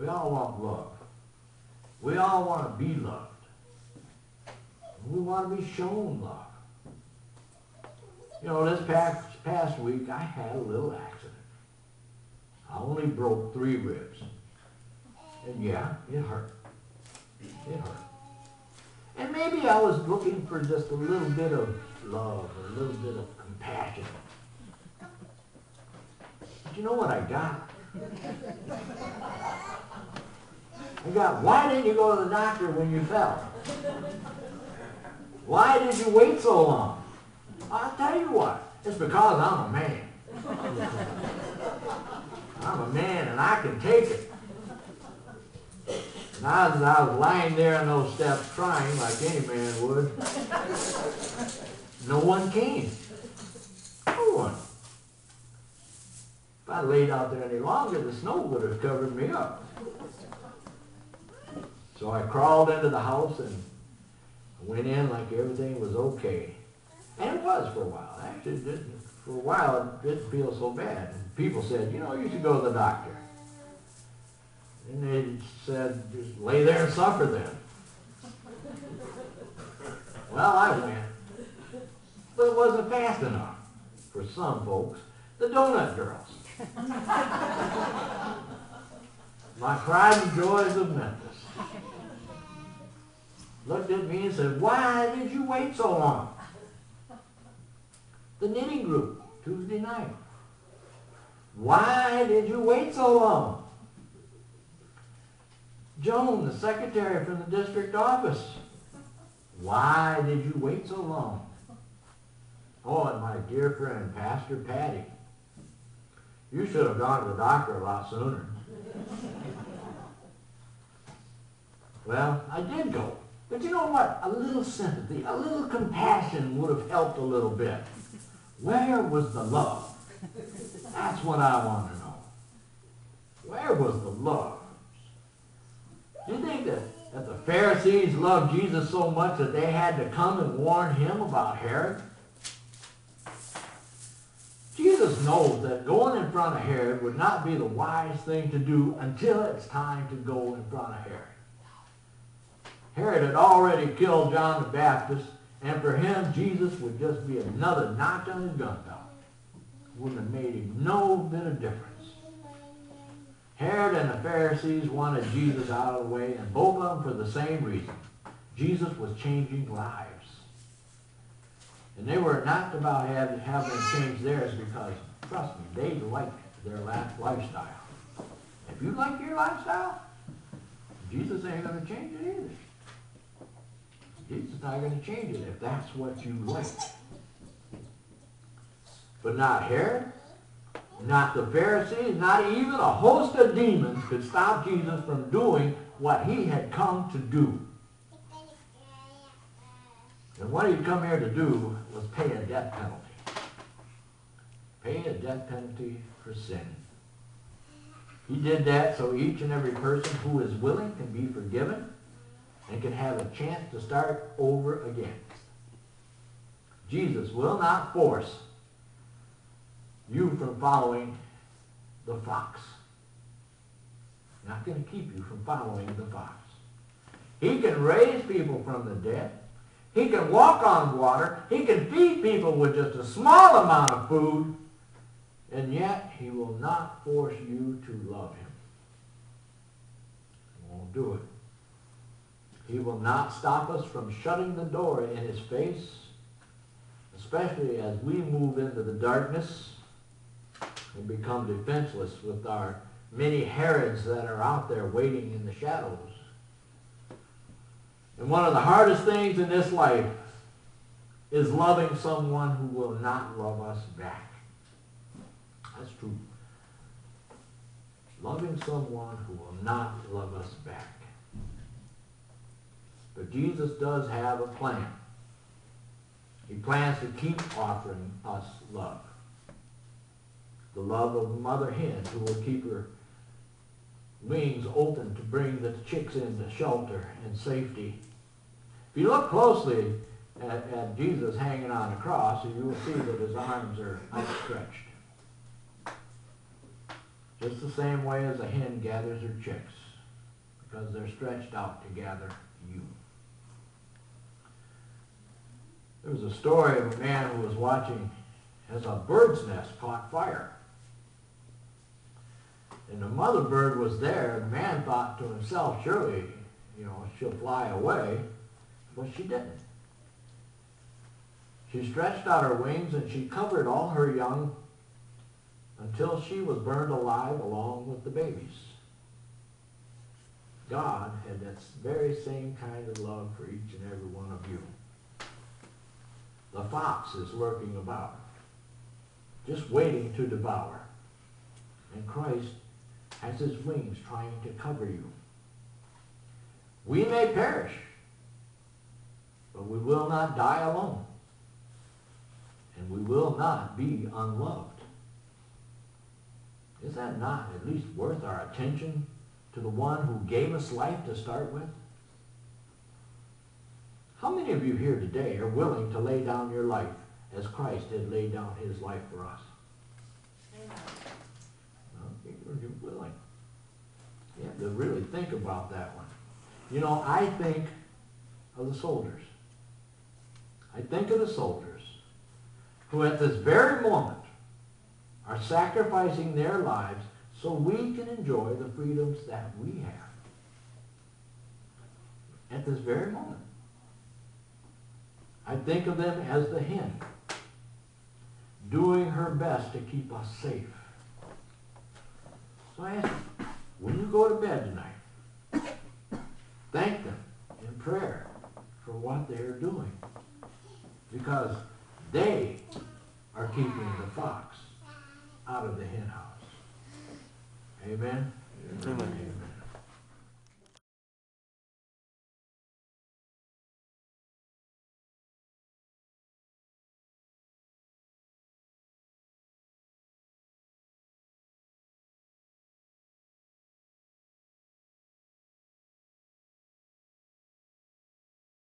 We all want love. We all want to be loved. We want to be shown love. You know, this past week I had a little accident. I only broke 3 ribs. And yeah, it hurt. It hurt. And maybe I was looking for just a little bit of love, or a little bit of compassion. But you know what I got? I got, why didn't you go to the doctor when you fell? Why did you wait so long? I'll tell you what, it's because I'm a man. I'm a man and I can take it. And as I was lying there on those steps crying like any man would, no one came. No one. If I laid out there any longer, the snow would have covered me up. So I crawled into the house and went in like everything was okay. And it was for a while. Actually, for a while, it didn't feel so bad. And people said, you know, you should go to the doctor. And they said, just lay there and suffer then. Well, I went. But it wasn't fast enough for some folks. The donut girls. My pride and joys of Memphis looked at me and said, why did you wait so long? The knitting group, Tuesday night. Why did you wait so long? Joan, the secretary from the district office. Why did you wait so long? Oh, and my dear friend, Pastor Patty. You should have gone to the doctor a lot sooner. Well, I did go. But you know what? A little sympathy, a little compassion would have helped a little bit. Where was the love? That's what I want to know. Where was the love? Do you think that the Pharisees loved Jesus so much that they had to come and warn him about Herod? Jesus knows that going in front of Herod would not be the wise thing to do until it's time to go in front of Herod. Herod had already killed John the Baptist, and for him, Jesus would just be another notch on his gun belt. Wouldn't have made him no bit of difference. Herod and the Pharisees wanted Jesus out of the way, and both of them for the same reason. Jesus was changing lives. And they were not about having them change theirs because, trust me, they liked their lifestyle. If you like your lifestyle, Jesus ain't going to change it either. Jesus is not going to change it if that's what you like. But not Herod, not the Pharisees, not even a host of demons could stop Jesus from doing what he had come to do. And what he'd come here to do was pay a death penalty. Pay a death penalty for sin. He did that so each and every person who is willing can be forgiven and can have a chance to start over again. Jesus will not force you from following the fox. Not going to keep you from following the fox. He can raise people from the dead. He can walk on water. He can feed people with just a small amount of food. And yet, he will not force you to love him. He won't do it. He will not stop us from shutting the door in his face, especially as we move into the darkness and become defenseless with our many Herods that are out there waiting in the shadows. And one of the hardest things in this life is loving someone who will not love us back. That's true. Loving someone who will not love us back. But Jesus does have a plan. He plans to keep offering us love. The love of a mother hen who will keep her wings open to bring the chicks into shelter and safety. If you look closely at Jesus hanging on a cross, you will see that his arms are outstretched. Just the same way as a hen gathers her chicks. because they're stretched out to gather you. There was a story of a man who was watching as a bird's nest caught fire. And the mother bird was there, and the man thought to himself, surely, she'll fly away, but she didn't. She stretched out her wings and she covered all her young until she was burned alive along with the babies. God had that very same kind of love for each and every one of you. The fox is lurking about, just waiting to devour. And Christ has his wings trying to cover you. We may perish, but we will not die alone. And we will not be unloved. Is that not at least worth our attention to the one who gave us life to start with? How many of you here today are willing to lay down your life as Christ had laid down his life for us? Well, you're willing. You have to really think about that one. I think of the soldiers. I think of the soldiers who at this very moment are sacrificing their lives so we can enjoy the freedoms that we have. At this very moment. I think of them as the hen, doing her best to keep us safe. So I ask you, when you go to bed tonight, thank them in prayer for what they are doing. Because they are keeping the fox out of the hen house. Amen? Amen.